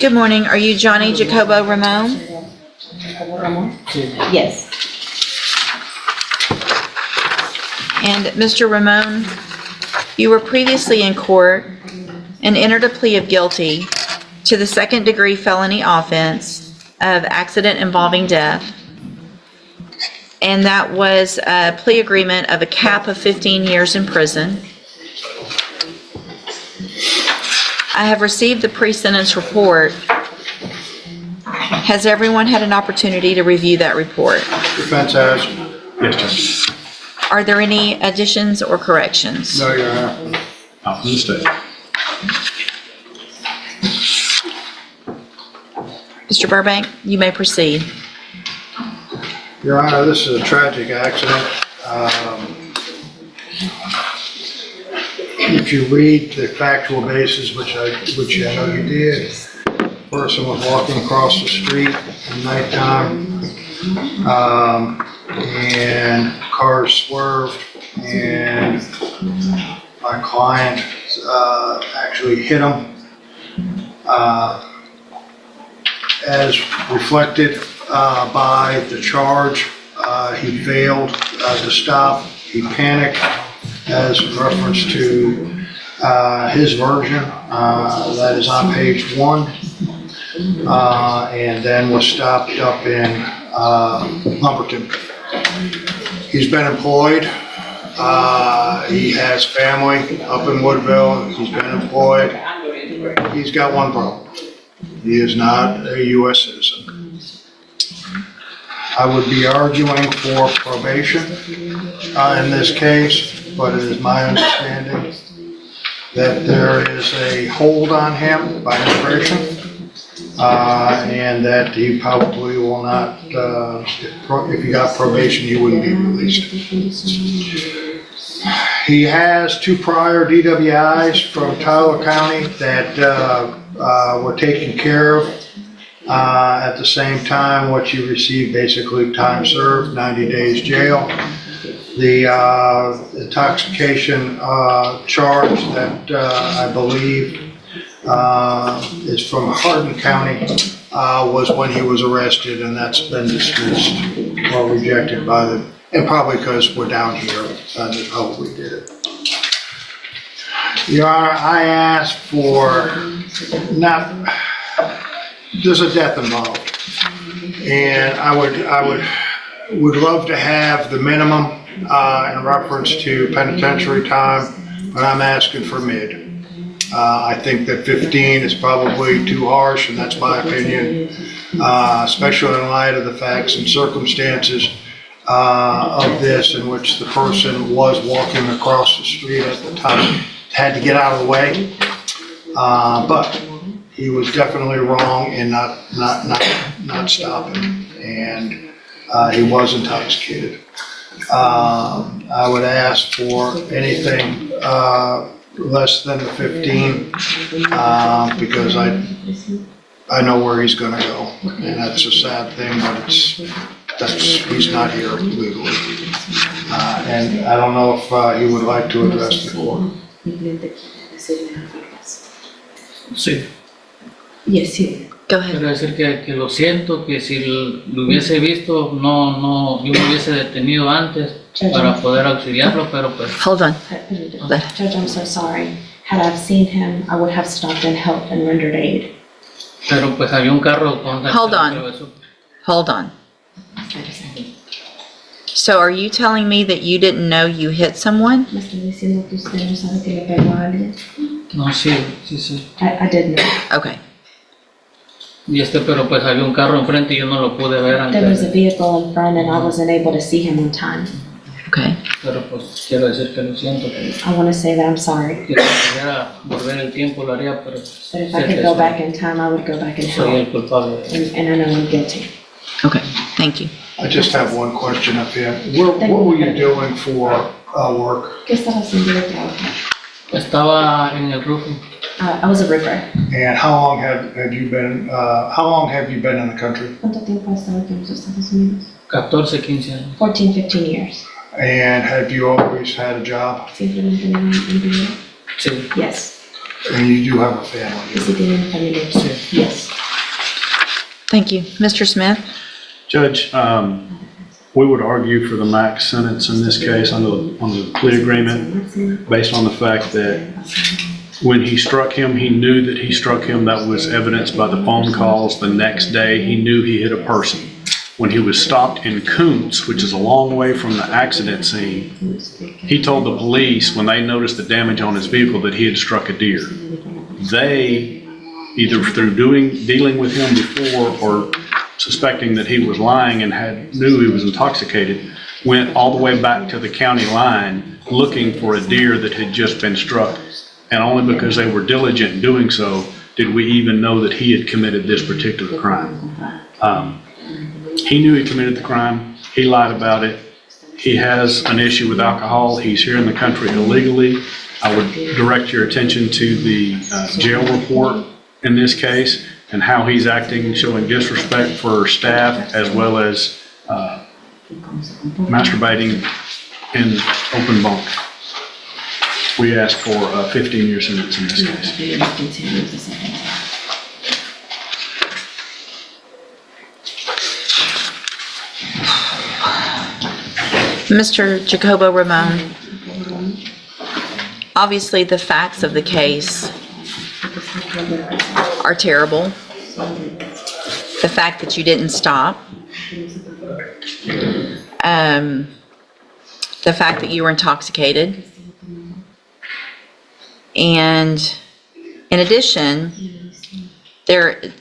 Good morning. Are you Johnny Jacobo Ramon? Yes. And Mr. Ramon, you were previously in court and entered a plea of guilty to the second-degree felony offense of accident involving death. And that was a plea agreement of a cap of 15 years in prison. I have received the pre-sentence report. Has everyone had an opportunity to review that report? Defense has. Yes, Judge. Are there any additions or corrections? No, Your Honor. Not from the state. Mr. Burbank, you may proceed. Your Honor, this is a tragic accident. If you read the factual basis, which I know you did, person was walking across the street at nighttime, and cars swerved, and my client actually hit him. As reflected by the charge, he failed to stop. He panicked, as reference to his version, that is on page 1, and then was stopped up in Lumberton. He's been employed. He has family up in Woodville. He's been employed. He's got one problem. He is not a U.S. citizen. I would be arguing for probation in this case, but it is my understanding that there is a hold on him by immigration, and that he probably will not, if he got probation, he wouldn't be released. He has 2 prior DWIs from Tyler County that were taken care of. At the same time, what you receive, basically time served, 90 days jail. The intoxication charge that I believe is from Hardin County was when he was arrested, and that's been dismissed or rejected by the, and probably because we're down here, that's how we did it. Your Honor, I asked for there's a death involved, and I would love to have the minimum in reference to penitentiary time, but I'm asking for mid. I think that 15 is probably too harsh, and that's my opinion, especially in light of the facts and circumstances of this, in which the person was walking across the street at the time, had to get out of the way, but he was definitely wrong in not stopping, and he was intoxicated. I would ask for anything less than the 15, because I know where he's gonna go, and that's a sad thing, but he's not here legally. And I don't know if he would like to address the court. Sí, Yes, sí. Go ahead. quiero decir que lo siento, que si lo hubiese visto, yo me hubiese detenido antes para poder auxiliarlo, pero pues... Hold on. Judge, I'm so sorry. Had I seen him, I would have stopped and helped and rendered aid. Pero pues había un carro con... Hold on. Hold on. So are you telling me that you didn't know you hit someone? ¿Me está diciendo que usted no sabe que le pegó a alguien? No, sí. I did know. Okay. Y pero pues había un carro enfrente y yo no lo pude ver There was a antes. vehicle in front and I wasn't able to see him on time. Okay. Pero pues quiero decir que lo siento, que I want to say that I'm sorry. si pudiera volver el tiempo lo haría, pero But if I sé could que go back in time, I would go back and soy help. el culpable. And I know I'm guilty. Okay. Thank you. I just have one question up here. What were you doing for work? ¿Qué estaba haciendo de trabajo? Estaba en el roofing. I was a roofer. And how long have you been in the country? ¿Cuánto tiempo has estado aquí en los Estados Unidos? 14, 15 años. 14, 15 years. And have you always had a job? ¿Siempre han tenido un empleo? Sí. Yes. And you do have a family? ¿Y si tienen familia? Sí. Yes. Thank you. Mr. Smith? Judge, we would argue for the max sentence in this case on the plea agreement based on the fact that when he struck him, he knew that he struck him. That was evidenced by the phone calls the next day. He knew he hit a person. When he was stopped in Koontz, which is a long way from the accident scene, he told the police when they noticed the damage on his vehicle that he had struck a deer. They, either through dealing with him before or suspecting that he was lying and knew he was intoxicated, went all the way back to the county line looking for a deer that had just been struck. And only because they were diligent in doing so did we even know that he had committed this particular crime. He knew he committed the crime. He lied about it. He has an issue with alcohol. He's here in the country illegally. I would direct your attention to the jail report in this case and how he's acting, showing disrespect for staff as well as masturbating in open bunk. We ask for a 15-year sentence in this case. Mr. Jacobo Ramon, obviously the facts of the case are terrible. The fact that you didn't stop. The fact that you were intoxicated. And in addition, and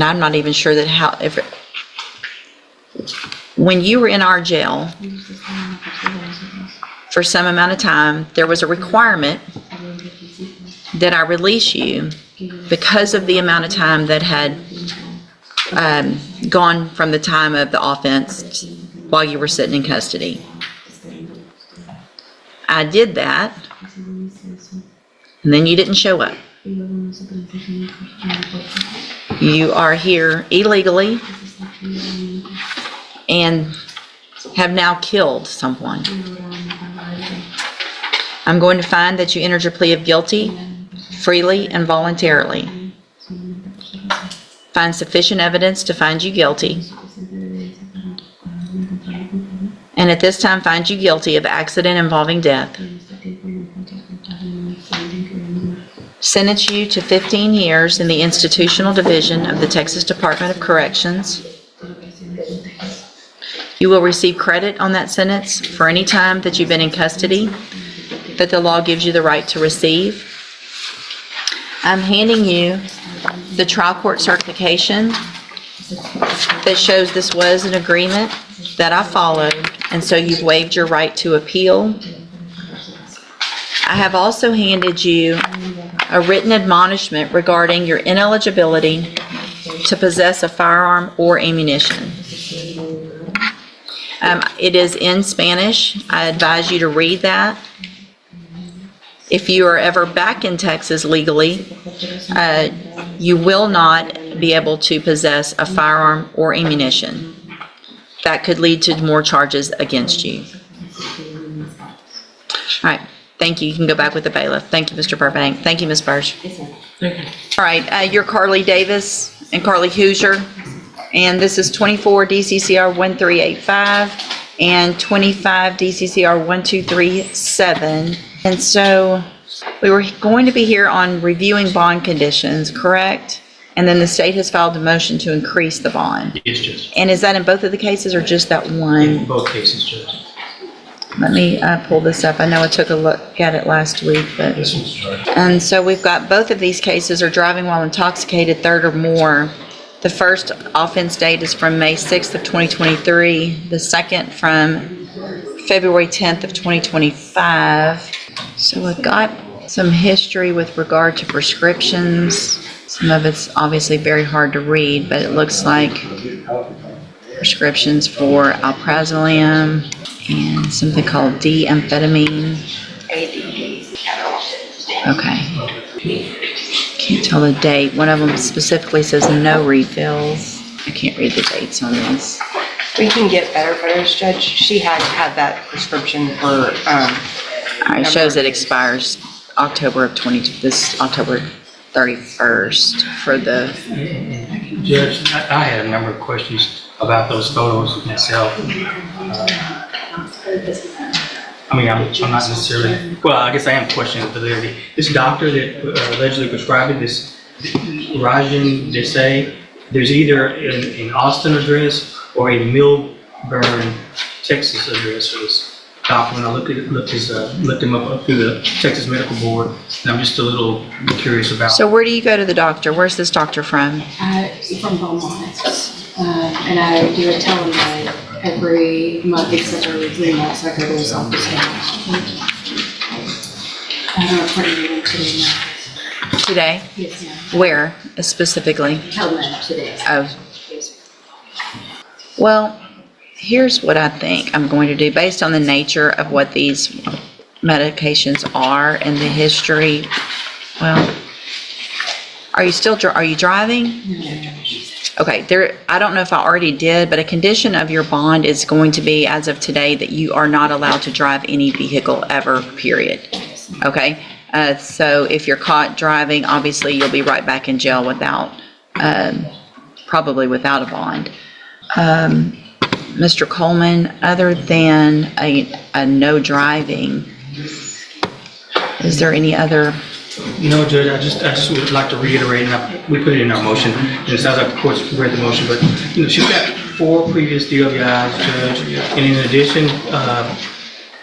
I'm not even sure that when you were in our jail for some amount of time, there was a requirement that I release you because of the amount of time that had gone from the time of the offense while you were sitting in custody. I did that, and then you didn't show up. You are here illegally and have now killed someone. I'm going to find that you entered your plea of guilty freely and voluntarily. Find sufficient evidence to find you guilty. And at this time, find you guilty of accident involving death. Sentence you to 15 years in the institutional division of the Texas Department of Corrections. You will receive credit on that sentence for any time that you've been in custody that the law gives you the right to receive. I'm handing you the trial court certification that shows this was an agreement that I followed, and so you've waived your right to appeal. I have also handed you a written admonishment regarding your ineligibility to possess a firearm or ammunition. It is in Spanish. I advise you to read that. If you are ever back in Texas legally, you will not be able to possess a firearm or ammunition. That could lead to more charges against you. All right. Thank you. You can go back with the bailiff. Thank you, Mr. Burbank. Thank you, Ms. Burge. All right. You're Carly Davis and Carly Hoosier. And this is 24 DCCR 1385 and 25 DCCR 1237. And so we were going to be here on reviewing bond conditions, correct? And then the state has filed a motion to increase the bond. Yes, Judge. And is that in both of the cases or just that In one? both cases, Judge. Let me pull this up. I know I took a look at it last week, but. This one's charged. And so we've got both of these cases are driving while intoxicated, third or more. The first offense date is from May 6th of 2023. The second from February 10th of 2025. So we've got some history with regard to prescriptions. Some of it's obviously very hard to read, but it looks like prescriptions for alprazolam and something called D-amphetamine. Okay. Can't tell the date. One of them specifically says no refills. I can't read the dates on these. We can get better photos, Judge. She has had that prescription for, All right, it shows it expires this October 31st for the, Judge, I had a number of questions about those photos myself. I mean, I'm not necessarily, well, I guess I am questioning the validity. This doctor that allegedly prescribed it, this Rajan Desai, there's either an Austin address or a Millburn, Texas address for this doctor. When I looked him up through the Texas Medical Board, and I'm just a little curious about. so where do you go to the doctor? Where's this doctor from? From Beaumont, and I do a telemed every month except every 3 months. I go to his office now. I have an appointment today now. Today? Yes, ma'am. Where specifically? Telemed today. Oh, well, here's what I think I'm going to do based on the nature of what these medications are and the history. Well, are you driving? Okay, I don't know if I already did, but a condition of your bond is going to be, as of today, that you are not allowed to drive any vehicle ever, period. Okay? So if you're caught driving, obviously you'll be right back in jail without, probably without a bond. Mr. Coleman, other than a no driving, is there any other? No, Judge, I just would like to reiterate, and we put it in our motion, and it sounds like the court's read the motion, but, she's got 4 previous DWIs, Judge, and in addition,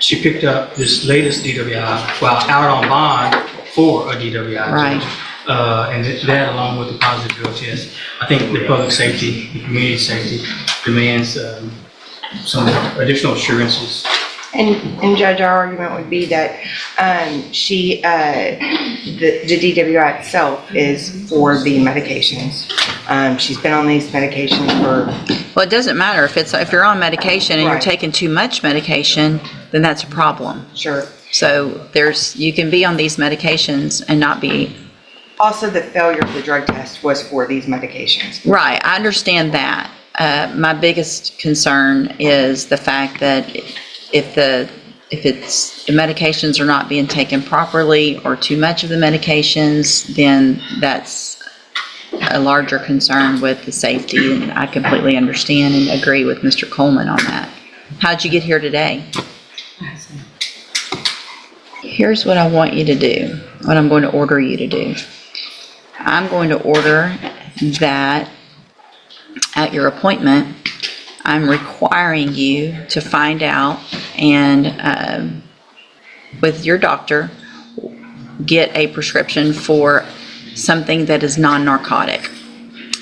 she picked up this latest DWI while out on bond for a DWI, Right. Judge. And that along with the positive drug test, I think the public safety, the community safety demands some additional assurances. And Judge, our argument would be that the DWI itself is for the medications. She's been on these medications for. Well, it doesn't matter if you're on medication and you're Right. taking too much medication, then that's a problem. Sure. So you can be on these medications and not be. Also, the failure of the drug test was for these medications. Right, I understand that. My biggest concern is the fact that if the medications are not being taken properly or too much of the medications, then that's a larger concern with the safety, and I completely understand and agree with Mr. Coleman on that. How'd you get here today? Here's what I want you to do, what I'm going to order you to do. I'm going to order that at your appointment, I'm requiring you to find out and with your doctor, get a prescription for something that is non-narcotic.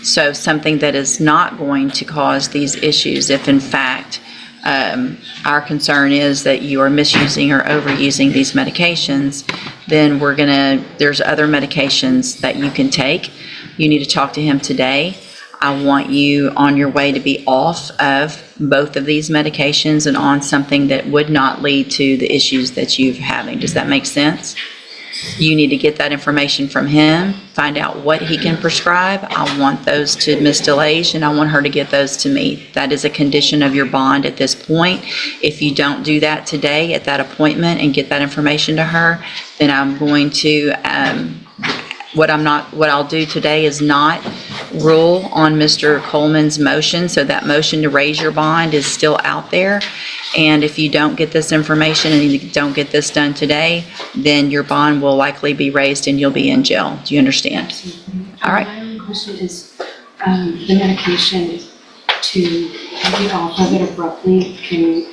So something that is not going to cause these issues if in fact our concern is that you are misusing or overusing these medications, then there's other medications that you can take. You need to talk to him today. I want you on your way to be off of both of these medications and on something that would not lead to the issues that you're having. Does that make sense? You need to get that information from him, find out what he can prescribe. I want those to Ms. DeLage, and I want her to get those to me. That is a condition of your bond at this point. If you don't do that today at that appointment and get that information to her, then I'm going to, what I'll do today is not rule on Mr. Coleman's motion, so that motion to raise your bond is still out there. And if you don't get this information and you don't get this done today, then your bond will likely be raised and you'll be in jail. Do you understand? All right. My only question is, the medication to get off of it abruptly can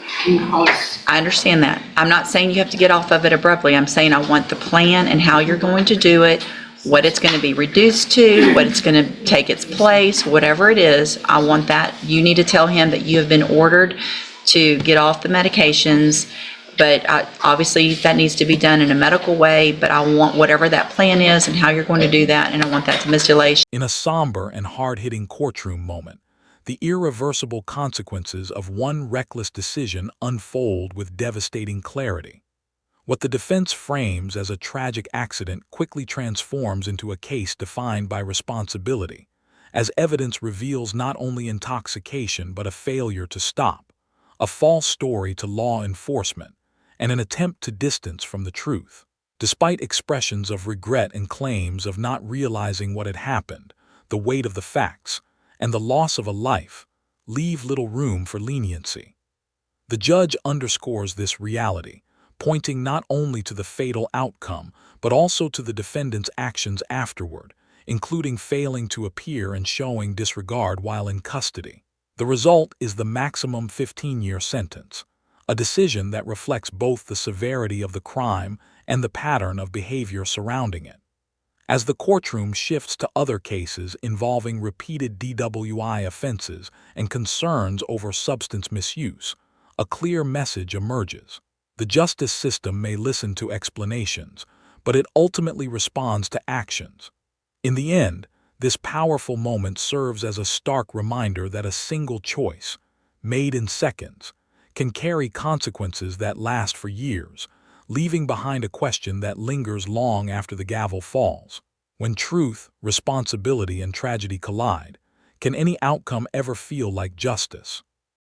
cause. I understand that. I'm not saying you have to get off of it abruptly. I'm saying I want the plan and how you're going to do it, what it's going to be reduced to, what it's going to take its place, whatever it is. I want that. You need to tell him that you have been ordered to get off the medications, but obviously that needs to be done in a medical way, but I want whatever that plan is and how you're going to do that, and I want that to Ms. DeLage. In a somber and hard-hitting courtroom moment, the irreversible consequences of one reckless decision unfold with devastating clarity. What the defense frames as a tragic accident quickly transforms into a case defined by responsibility, as evidence reveals not only intoxication but a failure to stop, a false story to law enforcement, and an attempt to distance from the truth. Despite expressions of regret and claims of not realizing what had happened, the weight of the facts, and the loss of a life leave little room for leniency. The judge underscores this reality, pointing not only to the fatal outcome, but also to the defendant's actions afterward, including failing to appear and showing disregard while in custody. The result is the maximum 15-year sentence, a decision that reflects both the severity of the crime and the pattern of behavior surrounding it. As the courtroom shifts to other cases involving repeated DWI offenses and concerns over substance misuse, a clear message emerges. The justice system may listen to explanations, but it ultimately responds to actions. In the end, this powerful moment serves as a stark reminder that a single choice, made in seconds, can carry consequences that last for years, leaving behind a question that lingers long after the gavel falls. When truth, responsibility, and tragedy collide, can any outcome ever feel like justice?